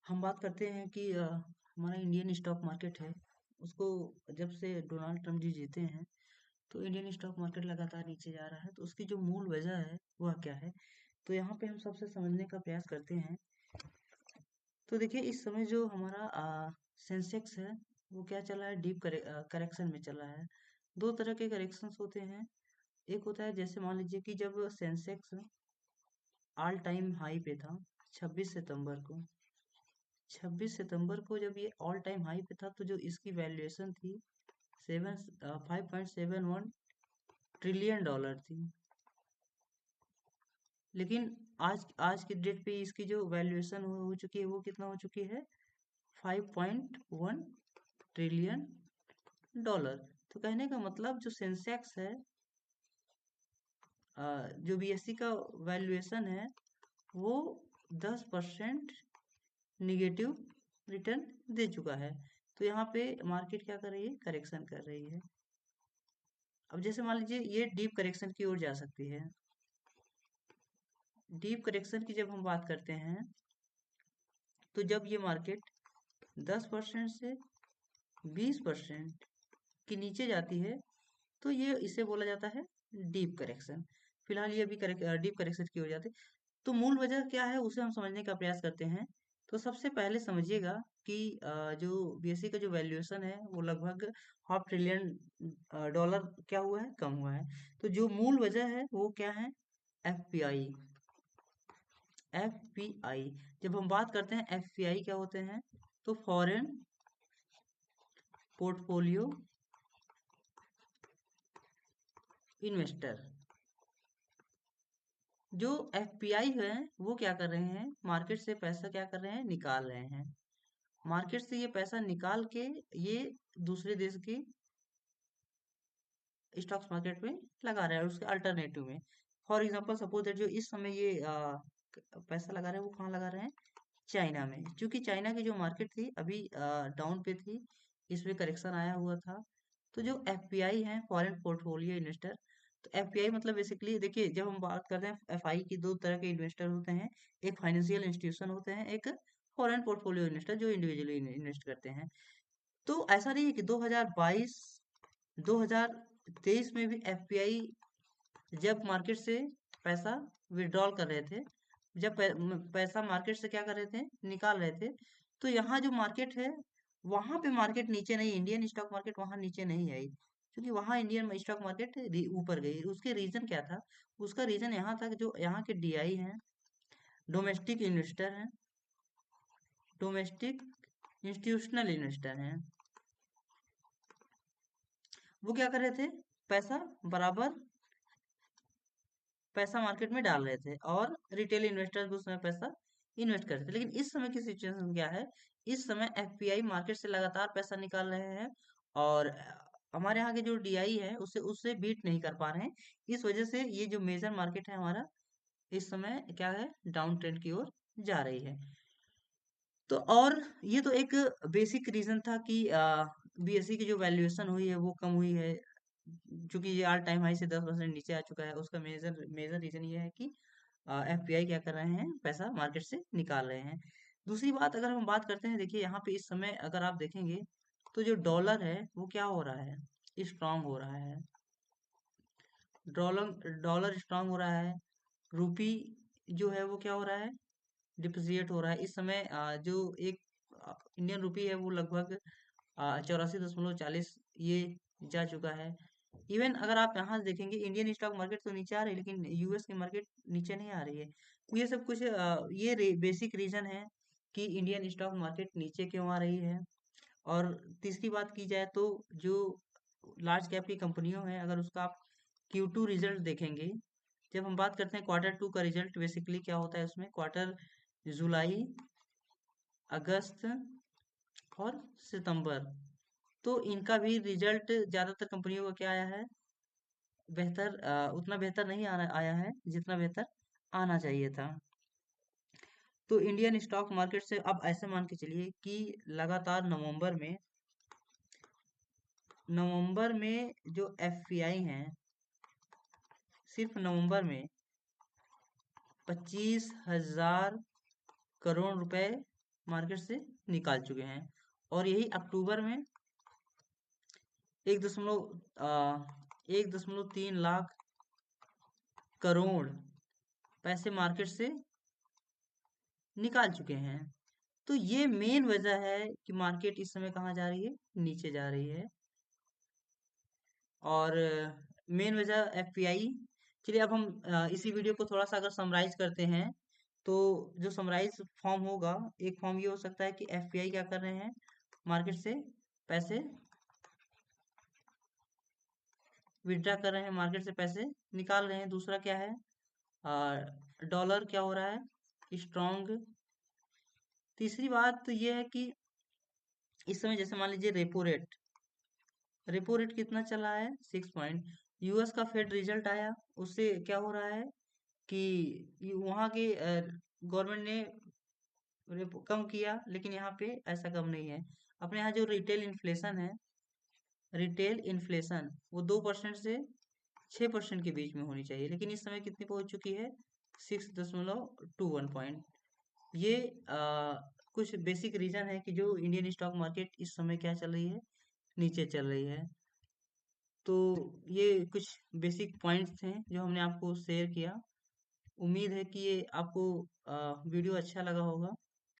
हम बात करते हैं कि हमारा इंडियन स्टॉक मार्केट है उसको जब से डोनाल्ड ट्रम्प जी जीते हैं तो इंडियन स्टॉक मार्केट लगातार नीचे जा रहा है। तो उसकी जो मूल वजह है वह क्या है, तो यहाँ पे हम सबसे समझने का प्रयास करते हैं। तो देखिए इस समय जो हमारा सेंसेक्स है वो क्या चल रहा है, डीप करेक्शन में चल रहा है। दो तरह के करेक्शंस होते हैं। एक होता है जैसे मान लीजिए कि जब सेंसेक्स ऑल टाइम हाई पे था 26 सितंबर को 26 सितंबर को जब ये ऑल टाइम हाई पे था तो जो इसकी वैल्यूएशन थी 5.71 ट्रिलियन डॉलर थी। लेकिन आज आज की डेट पे इसकी जो वैल्यूएशन हो चुकी है वो कितना हो चुकी है, 5.1 ट्रिलियन डॉलर। तो कहने का मतलब जो सेंसेक्स है, जो बीएससी का वैल्यूएशन है वो 10% निगेटिव रिटर्न दे चुका है। तो यहाँ पे मार्केट क्या कर रही है, करेक्शन कर रही है। अब जैसे मान लीजिए ये डीप करेक्शन की ओर जा सकती है। डीप करेक्शन की जब हम बात करते हैं तो जब ये मार्केट 10% से 20% के नीचे जाती है तो ये इसे बोला जाता है डीप करेक्शन। फिलहाल ये अभी डीप करेक्शन की ओर जाती है। तो मूल वजह क्या है उसे हम समझने का प्रयास करते हैं। तो सबसे पहले समझिएगा कि जो बीएससी का जो वैल्यूएशन है वो लगभग $500 बिलियन क्या हुआ है, कम हुआ है। तो जो मूल वजह है वो क्या है, एफपीआई। एफपीआई जब हम बात करते हैं, एफपीआई क्या होते हैं, तो फॉरेन पोर्टफोलियो इन्वेस्टर। जो एफपीआई है वो क्या कर रहे हैं, मार्केट से पैसा क्या कर रहे हैं, निकाल रहे हैं। मार्केट से ये पैसा निकाल के ये दूसरे देश की स्टॉक्स मार्केट में लगा रहा है, उसके अल्टरनेटिव में। फॉर एग्जांपल सपोज दैट जो इस समय ये पैसा लगा रहे हैं वो कहाँ लगा रहे हैं, चाइना में। क्योंकि चाइना की जो मार्केट थी अभी डाउन पे थी, इसमें करेक्शन आया हुआ था। तो जो एफपीआई है, फॉरेन पोर्टफोलियो इन्वेस्टर, तो एफपीआई मतलब बेसिकली देखिए जब हम बात करते हैं एफआई की, दो तरह के इन्वेस्टर होते हैं। एक फाइनेंशियल इंस्टीट्यूशन होते हैं, एक फॉरेन पोर्टफोलियो इन्वेस्टर जो इंडिविजुअली इन्वेस्ट करते हैं। तो ऐसा नहीं है कि 2022 2023 में भी एफपीआई जब मार्केट से पैसा विड्रॉल कर रहे थे, जब पैसा मार्केट से क्या कर रहे थे, निकाल रहे थे, तो यहाँ जो मार्केट है वहां पे मार्केट नीचे नहीं, इंडियन स्टॉक मार्केट वहां नीचे नहीं आई। क्योंकि वहां इंडियन स्टॉक मार्केट ऊपर गई। उसके रीजन क्या था, उसका रीजन यहाँ था कि जो यहाँ के डीआई हैं, डोमेस्टिक इन्वेस्टर हैं, डोमेस्टिक इंस्टीट्यूशनल इन्वेस्टर हैं, वो क्या कर रहे थे, पैसा बराबर पैसा मार्केट में डाल रहे थे और रिटेल इन्वेस्टर्स भी उसमें पैसा इन्वेस्ट करते थे। लेकिन इस समय की सिचुएशन क्या है, इस समय एफपीआई मार्केट से लगातार पैसा निकाल रहे हैं और हमारे यहाँ के जो डीआई है उससे उससे बीट नहीं कर पा रहे हैं। इस वजह से ये जो मेजर मार्केट है हमारा इस समय क्या है, डाउन ट्रेंड की ओर जा रही है। तो और ये तो एक बेसिक रीजन था कि बीएससी की जो वैल्यूएशन हुई है वो कम हुई है। क्योंकि ये ऑल टाइम हाई से 10% नीचे आ चुका है, उसका मेजर मेजर रीजन ये है कि एफपीआई क्या कर रहे हैं, पैसा मार्केट से निकाल रहे हैं। दूसरी बात अगर हम बात करते हैं, देखिए यहाँ पे इस समय अगर आप देखेंगे तो जो डॉलर है वो क्या हो रहा है, स्ट्रांग हो रहा है। डॉलर डॉलर स्ट्रांग हो रहा है। रूपी जो है वो क्या हो रहा है, डिप्रिसिएट हो रहा है। इस समय जो एक इंडियन रुपी है वो लगभग 84.40 ये जा चुका है। इवन अगर आप यहाँ देखेंगे इंडियन स्टॉक मार्केट तो नीचे आ रही है लेकिन यूएस की मार्केट नीचे नहीं आ रही है। तो ये सब कुछ ये बेसिक रीजन है कि इंडियन स्टॉक मार्केट नीचे क्यों आ रही है। और तीसरी बात की जाए तो जो लार्ज कैप की कंपनियों है, अगर उसका आप Q2 रिजल्ट देखेंगे, जब हम बात करते हैं क्वार्टर टू का रिजल्ट, बेसिकली क्या होता है उसमें, क्वार्टर जुलाई, अगस्त और सितंबर, तो इनका भी रिजल्ट ज्यादातर कंपनियों का क्या आया है, बेहतर, उतना बेहतर नहीं आया है जितना बेहतर आना चाहिए था। तो इंडियन स्टॉक मार्केट से अब ऐसे मान के चलिए कि लगातार नवंबर में जो एफपीआई हैं, सिर्फ नवंबर में 25,000 करोड़ रुपए मार्केट से निकाल चुके हैं। और यही अक्टूबर में 1.3 लाख करोड़ पैसे मार्केट से निकाल चुके हैं। तो ये मेन वजह है कि मार्केट इस समय कहाँ जा रही है, नीचे जा रही है। और मेन वजह एफपीआई। चलिए अब हम इसी वीडियो को थोड़ा सा अगर समराइज करते हैं, तो जो समराइज फॉर्म होगा, एक फॉर्म ये हो सकता है कि एफपीआई क्या कर रहे हैं, मार्केट से पैसे विड्रा कर रहे हैं, मार्केट से पैसे निकाल रहे हैं। दूसरा क्या है, डॉलर क्या हो रहा है, स्ट्रॉन्ग। तीसरी बात तो ये है कि इस समय जैसे मान लीजिए रेपो रेट कितना चला है, 6 पॉइंट। यूएस का फेड रिजल्ट आया, उससे क्या हो रहा है कि वहां के गवर्नमेंट ने रेपो कम किया, लेकिन यहाँ पे ऐसा कम नहीं है। अपने यहाँ जो रिटेल इन्फ्लेशन वो 2% से 6% के बीच में होनी चाहिए, लेकिन इस समय कितनी पहुंच चुकी है, 6.21 पॉइंट। ये कुछ बेसिक रीजन है कि जो इंडियन स्टॉक मार्केट इस समय क्या चल रही है, नीचे चल रही है। तो ये कुछ बेसिक पॉइंट्स हैं जो हमने आपको शेयर किया। उम्मीद है कि ये आपको वीडियो अच्छा लगा होगा।